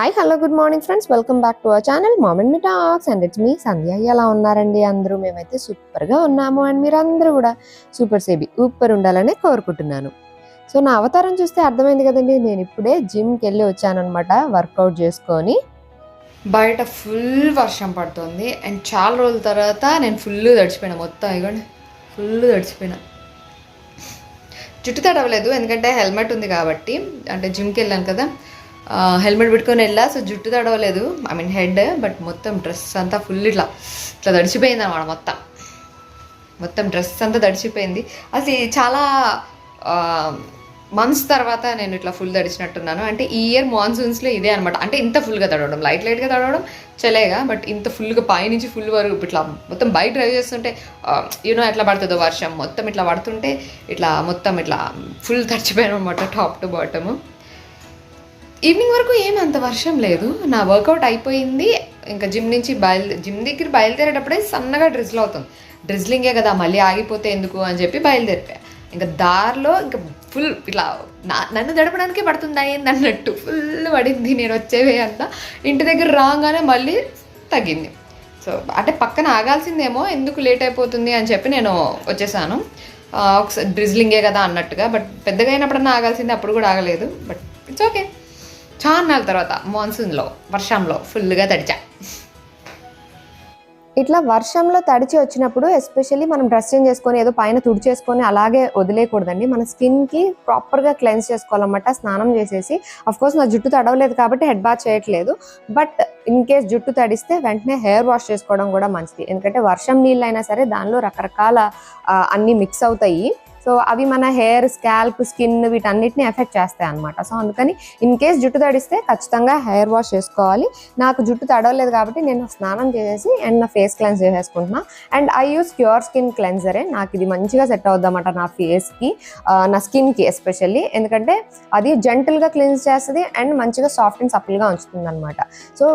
Hi hello good morning friends, welcome back to our channel mom and me talks. And it's me Sandhya. ఎలా ఉన్నారండి అందరూ? మేమైతే సూపర్గా ఉన్నాము. అండ్ మీరందరూ కూడా సూపర్ ఉండాలని కోరుకుంటున్నాను. సో నా అవతారం చూస్తే అర్థమైంది కదండి, నేను ఇప్పుడే జిమ్కి వెళ్ళి వచ్చానమాట వర్కౌట్ చేసుకొని. బయట ఫుల్ వర్షం పడుతుంది అండ్ చాలా రోజుల తర్వాత నేను ఫుల్ తడిచిపోయినా. మొత్తం ఇగోండి ఫుల్ తడిచిపోయినా. జుట్టు తడవలేదు ఎందుకంటే హెల్మెట్ ఉంది కాబట్టి, అంటే జిమ్కి వెళ్ళాను కదా, హెల్మెట్ పెట్టుకొని వెళ్ళా. సో జుట్టు తడవలేదు, ఐ మీన్ హెడ్, బట్ మొత్తం డ్రెస్ అంతా ఫుల్ ఇట్లా తడిచిపోయింది అనమాట. మొత్తం డ్రెస్ అంతా తడిచిపోయింది. అసలు చాలా మంత్స్ తర్వాత నేను ఇట్లా ఫుల్ తడిచినట్టున్నాను. అంటే ఈ ఇయర్ మాన్సూన్స్లో ఇదే అనమాట. అంటే ఇంత ఫుల్గా తడవడం, లైట్గా తడవడం చలేగా, బట్ ఇంత ఫుల్గా పైనుంచి ఫుల్ వరకు ఇట్లా మొత్తం బయట డ్రైవ్ చేస్తుంటే యూనో ఎట్లా పడుతుందో వర్షం మొత్తం ఇట్లా పడుతుంటే ఇట్లా మొత్తం ఇట్లా ఫుల్ తడిచిపోయాను అనమాట టాప్ టు బాటము. ఈవినింగ్ వరకు ఏమంత వర్షం లేదు. నా వర్కౌట్ అయిపోయింది. ఇంకా జిమ్ దగ్గర బయలుదేరేటప్పుడే సన్నగా డ్రిజ్ల్ అవుతుంది. డ్రిజ్లింగే కదా, మళ్ళీ ఆగిపోతే ఎందుకు అని చెప్పి బయలుదేరిపోయా. ఇంకా దారిలో ఇంకా ఫుల్ ఇట్లా నన్ను గడపడానికే పడుతుంది అన్నట్టు ఫుల్ పడింది. నేను వచ్చేవే అంతా ఇంటి దగ్గర రాగానే మళ్ళీ తగ్గింది. సో అంటే పక్కన ఆగాల్సిందేమో, ఎందుకు లేట్ అయిపోతుంది అని చెప్పి నేను వచ్చేసాను. ఒకసారి డ్రిజ్లింగే కదా అన్నట్టుగా, బట్ పెద్దగా అయినప్పుడన్నా ఆగాల్సిందే, అప్పుడు కూడా ఆగలేదు. But it's okay. చాలా నాలుగు తర్వాత మాన్సూన్లో వర్షంలో ఫుల్గా తడిచా. ఇట్లా వర్షంలో తడిచి వచ్చినప్పుడు ఎస్పెషల్లీ మనం డ్రెస్ చేంజ్ చేసుకొని ఏదో పైన తుడిచేసుకొని అలాగే వదిలేయకూడదండి. మన స్కిన్కి ప్రాపర్గా క్లెన్స్ చేసుకోవాలన్నమాట స్నానం చేసేసి. అఫ్కోర్స్ నా జుట్టు తడవలేదు కాబట్టి హెడ్ బాత్ చేయట్లేదు, బట్ ఇన్ కేస్ జుట్టు తడిస్తే వెంటనే హెయిర్ వాష్ చేసుకోవడం కూడా మంచిది. ఎందుకంటే వర్షం నీళ్ళు అయినా సరే దానిలో రకరకాల అన్నీ మిక్స్ అవుతాయి. సో అవి మన హెయిర్, స్కాల్ప్, స్కిన్ వీటన్నిటిని ఎఫెక్ట్ చేస్తాయి అనమాట. సో అందుకని ఇన్ కేస్ జుట్టు తడిస్తే ఖచ్చితంగా హెయిర్ వాష్ చేసుకోవాలి. నాకు జుట్టు తడవలేదు కాబట్టి నేను స్నానం చేసేసి అండ్ నా ఫేస్ క్లెన్స్ చేసేసుకుంటున్నా. And I use pure skin క్లెన్జరే. నాకు ఇది మంచిగా సెట్ అవుద్ది అన్నమాట నా ఫేస్కి, నా స్కిన్కి ఎస్పెషల్లీ. ఎందుకంటే అది జెంటల్గా క్లీన్స్ చేస్తుంది అండ్ మంచిగా సాఫ్ట్ అండ్ సఫల్గా ఉంచుతుంది అనమాట. సో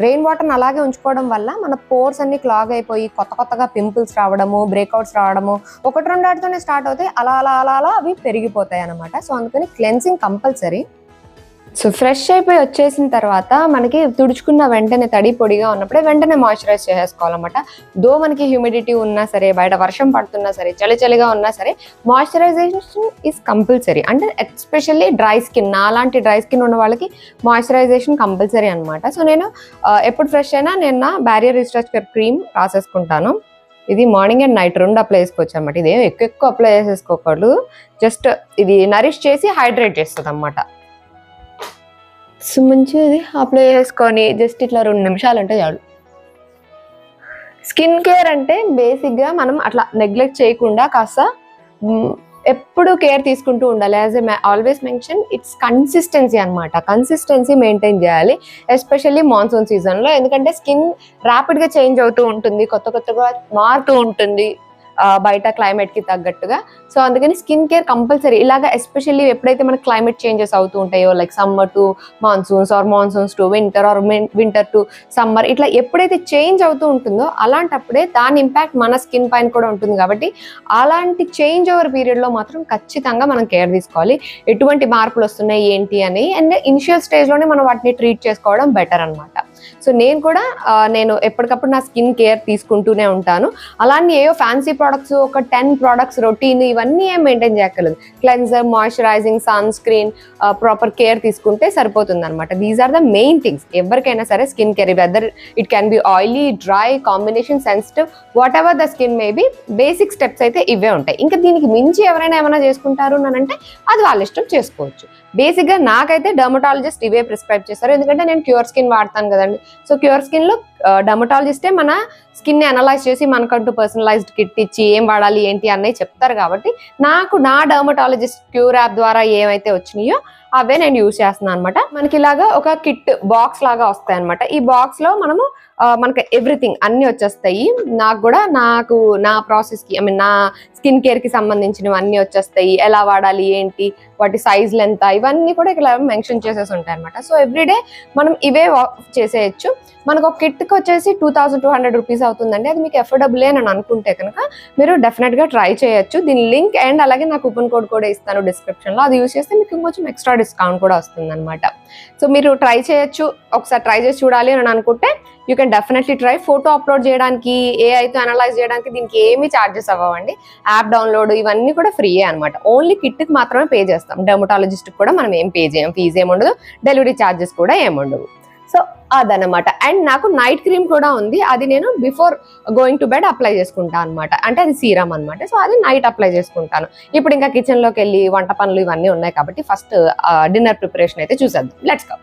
రెయిన్ వాటర్ని అలాగే ఉంచుకోవడం వల్ల మన పోర్స్ అన్ని క్లాగ్ అయిపోయి కొత్తగా పింపుల్స్ రావడము, బ్రేక్అవుట్స్ రావడము ఒకటి రెండు వాటితోనే స్టార్ట్ అవుతాయి. అలా అవి పెరిగిపోతాయి అనమాట. సో అందుకని క్లెన్సింగ్ కంపల్సరీ. సో ఫ్రెష్ అయిపోయి వచ్చేసిన తర్వాత మనకి తుడుచుకున్న వెంటనే తడి పొడిగా ఉన్నప్పుడే వెంటనే మాయిశ్చరైజ్ చేసేసుకోవాలన్నమాట. దో మనకి హ్యూమిడిటీ ఉన్నా సరే, బయట వర్షం పడుతున్నా సరే, చలిగా ఉన్నా సరే, మాయిశ్చరైజేషన్ ఈజ్ కంపల్సరీ. అంటే ఎస్పెషల్లీ డ్రై స్కిన్, నాలాంటి డ్రై స్కిన్ ఉన్న వాళ్ళకి మాయిశ్చరైజేషన్ కంపల్సరీ అనమాట. సో నేను ఎప్పుడు ఫ్రెష్ అయినా నేను నా బ్యారియర్ రీస్ట్రక్చర్ క్రీమ్ రాసేసుకుంటాను. ఇది మార్నింగ్ అండ్ నైట్ రెండు అప్లై చేసుకోవచ్చు అనమాట. ఇదేం ఎక్కువ అప్లై చేసేసుకోకూడదు, జస్ట్ ఇది నరిష్ చేసి హైడ్రేట్ చేస్తుంది అనమాట. సో మంచిగా ఇది అప్లై చేసుకొని జస్ట్ ఇట్లా 2 నిమిషాలు అంటే చాలు. స్కిన్ కేర్ అంటే బేసిక్గా మనం అట్లా నెగ్లెక్ట్ చేయకుండా కాస్త ఎప్పుడు కేర్ తీసుకుంటూ ఉండాలి. As a always mention, it's consistency అనమాట. కన్సిస్టెన్సీ మెయింటైన్ చేయాలి ఎస్పెషల్లీ మాన్సూన్ సీజన్లో. ఎందుకంటే స్కిన్ ర్యాపిడ్గా చేంజ్ అవుతూ ఉంటుంది, కొత్తగా మారుతూ ఉంటుంది బయట క్లైమేట్కి తగ్గట్టుగా. సో అందుకని స్కిన్ కేర్ కంపల్సరీ. ఇలాగా ఎస్పెషల్లీ ఎప్పుడైతే మనకి క్లైమేట్ చేంజెస్ అవుతూ ఉంటాయో, like summer to monsoons or monsoons to winter or winter to summer, ఇట్లా ఎప్పుడైతే చేంజ్ అవుతూ ఉంటుందో అలాంటప్పుడే దాని ఇంపాక్ట్ మన స్కిన్ పైన కూడా ఉంటుంది. కాబట్టి అలాంటి చేంజ్ ఓవర్ పీరియడ్లో మాత్రం ఖచ్చితంగా మనం కేర్ తీసుకోవాలి. ఎటువంటి మార్పులు వస్తున్నాయి ఏంటి అని, అండ్ ఇనిషియల్ స్టేజ్లోనే మనం వాటిని ట్రీట్ చేసుకోవడం బెటర్ అనమాట. సో నేను ఎప్పటికప్పుడు నా స్కిన్ కేర్ తీసుకుంటూనే ఉంటాను. అలానే ఏవో ఫ్యాన్సీ ప్రోడక్ట్స్, ఒక 10 ప్రోడక్ట్స్ రొటీన్ ఇవన్నీ ఏం మెయింటైన్ చేయక్కర్లేదు. Cleanser, moisturizing, sunscreen, proper care తీసుకుంటే సరిపోతుంది అనమాట. These are the main things ఎవరికైనా సరే skin care. Whether it can be oily, dry, combination, sensitive, whatever the skin may be, basic steps అయితే ఇవే ఉంటాయి. ఇంకా దీనికి మించి ఎవరైనా ఏమైనా చేసుకుంటారు అంటే అది వాళ్ళ ఇష్టం, చేసుకోవచ్చు. బేసిక్గా నాకైతే డర్మటాలజిస్ట్ ఇవే ప్రిస్క్రైబ్ చేస్తారు. ఎందుకంటే నేను క్యూర్ స్కిన్ వాడతాను కదండి. సో క్యూర్ స్కిన్లో డర్మటాలజిస్టే మన స్కిన్ని అనలైజ్ చేసి మనకంటూ పర్సనలైజ్డ్ కిట్ ఇచ్చి ఏం వాడాలి ఏంటి అన్నవి చెప్తారు. కాబట్టి నాకు నా డర్మటాలజిస్ట్ క్యూర్ యాప్ ద్వారా ఏమైతే వచ్చినాయో అవే నేను యూజ్ చేస్తున్నాను అనమాట. మనకి ఇలాగా ఒక కిట్ బాక్స్ లాగా వస్తాయి అనమాట. ఈ బాక్స్లో మనకి ఎవ్రీథింగ్ అన్నీ వచ్చేస్తాయి. నా ప్రాసెస్కి, ఐ మీన్ నా స్కిన్ కేర్కి సంబంధించినవి అన్నీ వచ్చేస్తాయి. ఎలా వాడాలి ఏంటి, వాటి సైజ్ లెంత్ ఇవన్నీ కూడా ఇక్కడ మెన్షన్ చేసేసి ఉంటాయి అనమాట. సో ఎవ్రీడే మనం ఇవే చేసేయచ్చు. మనకు ఒక కిట్కి వచ్చేసి 2200 రూపీస్ అవుతుందండి. అది మీకు ఎఫోర్డబుల్ అని అనుకుంటే కనుక మీరు డెఫినెట్గా ట్రై చేయొచ్చు. దీని లింక్ అండ్ అలాగే నా కూపన్ కోడ్ కూడా ఇస్తాను డిస్క్రిప్షన్లో. అది యూస్ చేస్తే మీకు ఇంకొంచెం ఎక్స్ట్రా డిస్కౌంట్ కూడా వస్తుంది అనమాట. సో మీరు ట్రై చేయొచ్చు. ఒకసారి ట్రై చేసి చూడాలి అని అనుకుంటే you can definitely try. Photo upload చేయడానికి, ఏఐతో అనలైజ్ చేయడానికి దీనికి ఏమీ ఛార్జెస్ అవ్వండి. యాప్ డౌన్లోడ్ ఇవన్నీ కూడా ఫ్రీయే అనమాట. ఓన్లీ కిట్కి మాత్రమే పే చేస్తాం. డెర్మటాలజిస్ట్కి కూడా మనం ఏం పే చేయం. ఫీజు ఏముండదు, డెలివరీ ఛార్జెస్ కూడా ఏముండవు. సో అదనమాట. అండ్ నాకు నైట్ క్రీమ్ కూడా ఉంది. అది నేను before going to bed apply చేసుకుంటాను అనమాట. అంటే అది సీరం అనమాట. సో అది నైట్ అప్లై చేసుకుంటాను. ఇప్పుడు ఇంకా కిచెన్లోకి వెళ్ళి వంట పనులు ఇవన్నీ ఉన్నాయి కాబట్టి ఫస్ట్ డిన్నర్ ప్రిపరేషన్ అయితే చూసేద్దాం. Let's go.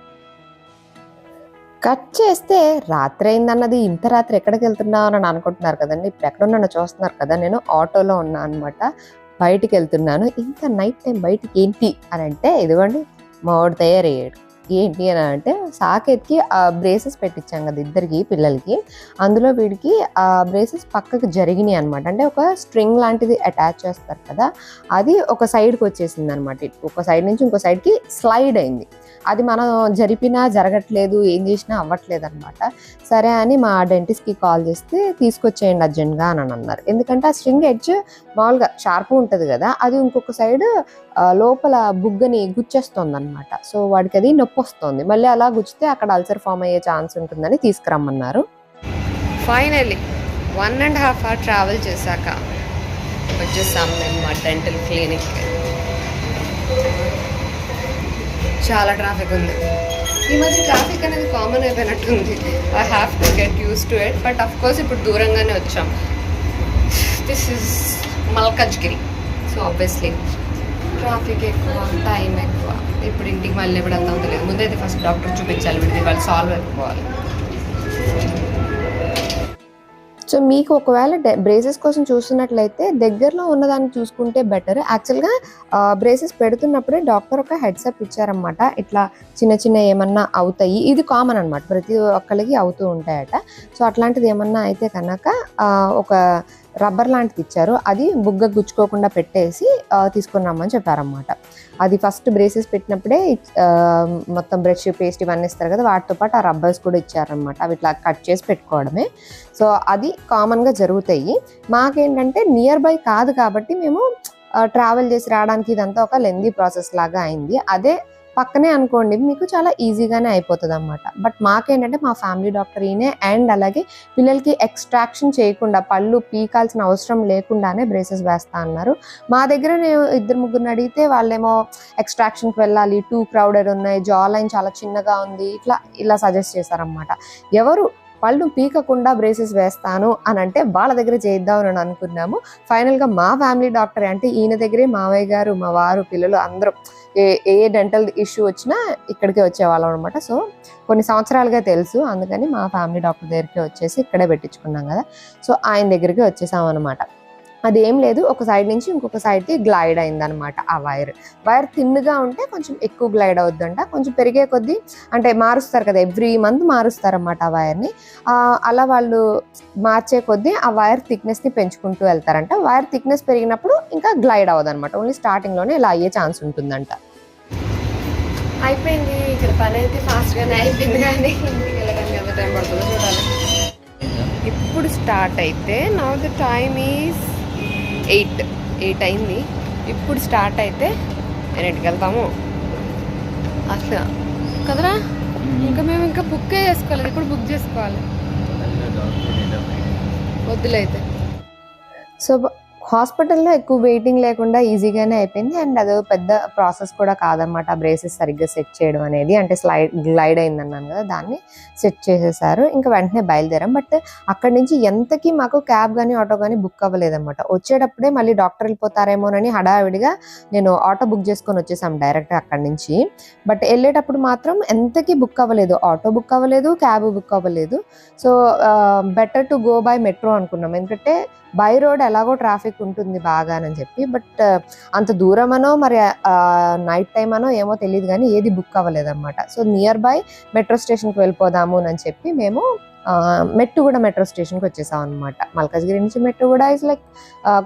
కట్ చేస్తే రాత్రి అయిందన్నది, ఇంత రాత్రి ఎక్కడికి వెళ్తున్నావు అని అనుకుంటున్నారు కదండి. ఇప్పుడు ఎక్కడున్నా చూస్తున్నారు కదా, నేను ఆటోలో ఉన్నా అనమాట. బయటికి వెళ్తున్నాను. ఇంకా నైట్ టైం బయటికి ఏంటి అని అంటే, ఇదిగోండి మా వాడు తయారయ్యాడు. ఏంటి అని అంటే, సాకేత్కి ఆ బ్రేసెస్ పెట్టించాం కదా ఇద్దరికి పిల్లలకి. అందులో వీడికి ఆ బ్రేసెస్ పక్కకు జరిగినాయి అనమాట. అంటే ఒక స్ట్రింగ్ లాంటిది అటాచ్ చేస్తారు కదా, అది ఒక సైడ్కి వచ్చేసింది అనమాట. ఒక సైడ్ నుంచి ఇంకో సైడ్కి స్లైడ్ అయింది. అది మనం జరిపినా జరగట్లేదు, ఏం చేసినా అవ్వట్లేదు అనమాట. సరే అని మా డెంటిస్ట్కి కాల్ చేస్తే తీసుకొచ్చేయండి అర్జెంట్గా అని అన్నారు. ఎందుకంటే ఆ స్ట్రింగ్ ఎడ్జ్ మామూలుగా షార్ప్ ఉంటుంది కదా, అది ఇంకొక సైడ్ లోపల బుగ్గని గుచ్చేస్తుంది అనమాట. సో వాడికి అది నొప్పి వస్తుంది. మళ్ళీ అలా గుచ్చితే అక్కడ అల్సర్ ఫామ్ అయ్యే ఛాన్స్ ఉంటుందని తీసుకురమ్మన్నారు. ఫైనల్లీ 1.5 hour ట్రావెల్ చేశాక వచ్చేసాం మేము మా డెంటల్ క్లినిక్. చాలా ట్రాఫిక్ ఉంది ఈ మధ్య. ట్రాఫిక్ అనేది కామన్ అయిపోయినట్టుంది. I have to get used to it. But of course ఇప్పుడు దూరంగానే వచ్చాం. This is Malkajgiri. So obviously traffic ఎక్కువ, టైం ఎక్కువ. ఇప్పుడు ఇంటికి మళ్ళీ ఎప్పుడు అంతా తెలియదు. ముందైతే ఫస్ట్ డాక్టర్ చూపించాలి, వీడిది వాళ్ళు సాల్వ్ అయిపోవాలి. సో మీకు ఒకవేళ బ్రేసెస్ కోసం చూస్తున్నట్లయితే దగ్గరలో ఉన్నదాన్ని చూసుకుంటే బెటర్. యాక్చువల్గా బ్రేసెస్ పెడుతున్నప్పుడే డాక్టర్ ఒక హెడ్సప్ ఇచ్చారనమాట. ఇట్లా చిన్న చిన్న ఏమన్నా అవుతాయి, ఇది కామన్ అనమాట, ప్రతి ఒక్కరికి అవుతూ ఉంటాయట. సో అట్లాంటిది ఏమన్నా అయితే కనుక ఒక రబ్బర్ లాంటిది ఇచ్చారు. అది బుగ్గ గుచ్చుకోకుండా పెట్టేసి తీసుకుని రమ్మని చెప్పారనమాట. అది ఫస్ట్ బ్రేసెస్ పెట్టినప్పుడే మొత్తం బ్రష్, పేస్ట్ ఇవన్నీ ఇస్తారు కదా, వాటితో పాటు ఆ రబ్బర్స్ కూడా ఇచ్చారనమాట. అవి ఇట్లా కట్ చేసి పెట్టుకోవడమే. సో అది కామన్గా జరుగుతాయి. మాకేంటంటే నియర్ బై కాదు కాబట్టి మేము ట్రావెల్ చేసి రావడానికి ఇదంతా ఒక లెందీ ప్రాసెస్ లాగా అయింది. అదే పక్కనే అనుకోండి మీకు చాలా ఈజీగానే అయిపోతుంది అనమాట. బట్ మాకేంటంటే మా ఫ్యామిలీ డాక్టర్ ఈయనే. అండ్ అలాగే పిల్లలకి ఎక్స్ట్రాక్షన్ చేయకుండా, పళ్ళు పీకాల్సిన అవసరం లేకుండానే బ్రేసెస్ వేస్తా అన్నారు. మా దగ్గర నేను 2-3 అడిగితే వాళ్ళేమో ఎక్స్ట్రాక్షన్కి వెళ్ళాలి, టూ క్రౌడెడ్ ఉన్నాయి, జా లైన్ చాలా చిన్నగా ఉంది, ఇలా సజెస్ట్ చేశారనమాట. ఎవరు పళ్ళు పీకకుండా బ్రేసెస్ వేస్తాను అని అంటే వాళ్ళ దగ్గర చేద్దామని అనుకున్నాము. ఫైనల్గా మా ఫ్యామిలీ డాక్టర్ అంటే ఈయన దగ్గరే మావయ్య గారు, మా వారు, పిల్లలు అందరూ ఏ డెంటల్ ఇష్యూ వచ్చినా ఇక్కడికే వచ్చేవాళ్ళం అనమాట. సో కొన్ని సంవత్సరాలుగా తెలుసు, అందుకని మా ఫ్యామిలీ డాక్టర్ దగ్గరికి వచ్చేసి ఇక్కడే పెట్టించుకున్నాం కదా. సో ఆయన దగ్గరికి వచ్చేసాం అనమాట. అదేం లేదు, ఒక సైడ్ నుంచి ఇంకొక సైడ్కి గ్లైడ్ అయిందనమాట. ఆ వైర్ థిన్గా ఉంటే కొంచెం ఎక్కువ గ్లైడ్ అవుద్దంట. కొంచెం పెరిగే కొద్దీ అంటే మారుస్తారు కదా, ఎవ్రీ మంత్ మారుస్తారన్నమాట ఆ వైర్ని. అలా వాళ్ళు మార్చే కొద్దీ ఆ వైర్ థిక్నెస్ని పెంచుకుంటూ వెళ్తారంట. వైర్ థిక్నెస్ పెరిగినప్పుడు ఇంకా గ్లైడ్ అవ్వదన్నమాట. ఓన్లీ స్టార్టింగ్లోనే ఇలా అయ్యే ఛాన్స్ ఉంటుందంట. అయిపోయింది ఇక్కడ పని అయితే ఫాస్ట్గానే అయిపోయింది, కానీ ఇంటికి వెళ్ళడానికి ఎంత టైం పడుతుందో చూడాలి. ఇప్పుడు స్టార్ట్ అయితే నౌ ద టైమ్ ఈజ్ 8 అయింది. ఇప్పుడు స్టార్ట్ అయితే ఎన్నింటికి వెళ్తాము అసలు కదరా. ఇంకా మేము ఇంకా బుక్ చేసుకోలేదు, ఇప్పుడు బుక్ చేసుకోవాలి. వద్దులైతే. సో హాస్పిటల్లో ఎక్కువ వెయిటింగ్ లేకుండా ఈజీగానే అయిపోయింది. అండ్ అదో పెద్ద ప్రాసెస్ కూడా కాదనమాట బ్రేసెస్ సరిగ్గా సెట్ చేయడం అనేది. అంటే గ్లైడ్ అయిందన్నాను కదా, దాన్ని సెట్ చేసేసారు. ఇంకా వెంటనే బయలుదేరాం. బట్ అక్కడి నుంచి ఎంతకీ మాకు క్యాబ్ కానీ ఆటో కానీ బుక్ అవ్వలేదన్నమాట. వచ్చేటప్పుడే మళ్ళీ డాక్టర్ వెళ్ళిపోతారేమోనని హడావిడిగా నేను ఆటో బుక్ చేసుకొని వచ్చేసాం డైరెక్ట్గా అక్కడి నుంచి. బట్ వెళ్ళేటప్పుడు మాత్రం ఎంతకీ బుక్ అవ్వలేదు, ఆటో బుక్ అవ్వలేదు, క్యాబ్ బుక్ అవ్వలేదు. So better to go by metro అనుకున్నాం, ఎందుకంటే బై రోడ్ ఎలాగో ట్రాఫిక్ ఉంటుంది బాగానని చెప్పి. బట్ అంత దూరమనో మరి నైట్ టైం అనో ఏమో తెలియదు, కానీ ఏది బుక్ అవ్వలేదన్నమాట. సో నియర్ బై మెట్రో స్టేషన్కి వెళ్ళిపోదాము అని చెప్పి మేము మెట్టుగూడ మెట్రో స్టేషన్కి వచ్చేసాం అనమాట. మల్కాజ్గిరి నుంచి మెట్టుగూడ ఇస్ లైక్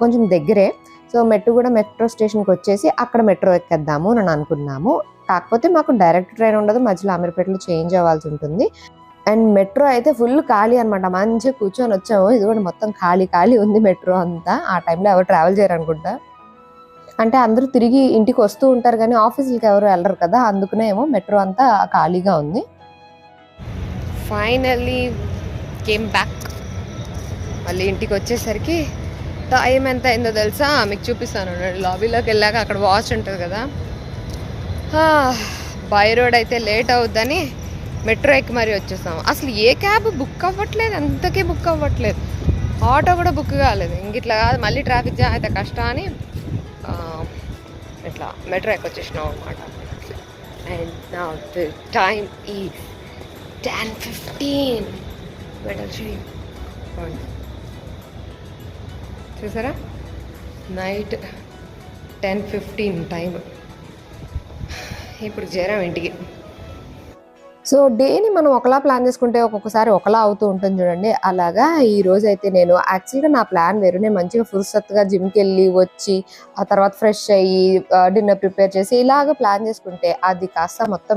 కొంచెం దగ్గరే. సో కూడా మెట్రో స్టేషన్కి వచ్చేసి అక్కడ మెట్రో ఎక్కేద్దాము అని అనుకున్నాము. కాకపోతే మాకు డైరెక్ట్ ట్రైన్ ఉండదు, మధ్యలో అమీర్పేటలో చేంజ్ అవ్వాల్సి ఉంటుంది. అండ్ మెట్రో అయితే ఫుల్ ఖాళీ అనమాట. మంచిగా కూర్చొని వచ్చాము. ఇది కూడా మొత్తం ఖాళీ ఉంది మెట్రో అంతా. ఆ టైంలో ఎవరు ట్రావెల్ చేయరు అనుకుంటా, అంటే అందరూ తిరిగి ఇంటికి వస్తూ ఉంటారు కానీ ఆఫీసులకి ఎవరు వెళ్ళరు కదా, అందుకనే ఏమో మెట్రో అంతా ఖాళీగా ఉంది. Finally came back. మళ్ళీ ఇంటికి వచ్చేసరికి టైం ఎంత అయిందో తెలుసా, మీకు చూపిస్తాను. లాబీలోకి వెళ్ళాక అక్కడ వాచ్ ఉంటుంది కదా, బై రోడ్ అయితే లేట్ అవుద్దని మెట్రో ఎక్కి మరీ వచ్చేసాము. అసలు ఏ క్యాబ్ బుక్ అవ్వట్లేదు, అంతకే బుక్ అవ్వట్లేదు. ఆటో కూడా బుక్ కాలేదు. ఇంక ఇట్లా కాదు, మళ్ళీ ట్రాఫిక్ జామ్ అయితే కష్టం అని ఇట్లా మెట్రో ఎక్కి వచ్చేసినాం అనమాట. And now the time is 10:15. చూసారా, నైట్ 10:15 టైం. ఇప్పుడు చేరాం ఇంటికి. సో డేని మనం ఒకలా ప్లాన్ చేసుకుంటే ఒక్కొక్కసారి ఒకలా అవుతూ ఉంటుంది చూడండి. అలాగా ఈ రోజు అయితే నేను యాక్చువల్గా నా ప్లాన్ వేరు. నేను మంచిగా ఫుర్సత్తుగా జిమ్కి వెళ్ళి వచ్చి ఆ తర్వాత ఫ్రెష్ అయ్యి డిన్నర్ ప్రిపేర్ చేసి ఇలాగ ప్లాన్ చేసుకుంటే అది కాస్త మొత్తం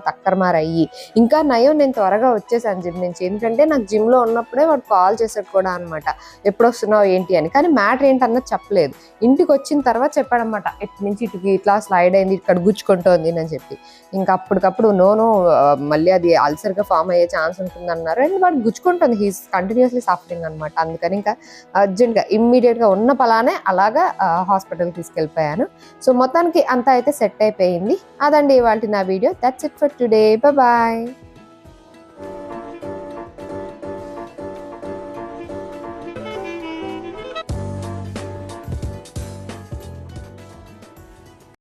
తక్కరమార్ అయ్యి, ఇంకా నయం నేను త్వరగా వచ్చేసాను జిమ్ నుంచి. ఎందుకంటే నాకు జిమ్లో ఉన్నప్పుడే వాడు కాల్ చేసాడు కూడా అనమాట, ఎప్పుడు వస్తున్నావు ఏంటి అని. కానీ మ్యాటర్ ఏంటన్నది చెప్పలేదు. ఇంటికి వచ్చిన తర్వాత చెప్పాడనమాట, ఇటు నుంచి ఇటుకి ఇట్లా స్లైడ్ అయింది, ఇక్కడ గుచ్చుకుంటోంది అని చెప్పి. ఇంకా అప్పటికప్పుడు నో మళ్ళీ అది అల్సర్గా ఫామ్ అయ్యే ఛాన్స్ ఉంటుంది అన్నారు. అండ్ వాడు గుచ్చుకుంటుంది, హీస్ కంటిన్యూస్లీ సఫరింగ్ అనమాట. అందుకని ఇంకా అర్జెంట్గా ఇమ్మీడియట్గా ఉన్న పలానే అలాగా హాస్పిటల్కి తీసుకెళ్ళిపోయాను. సో మొత్తానికి అంతా అయితే సెట్ అయిపోయింది. అదండి ఇవాళ నా వీడియో. That's it for today. Bye.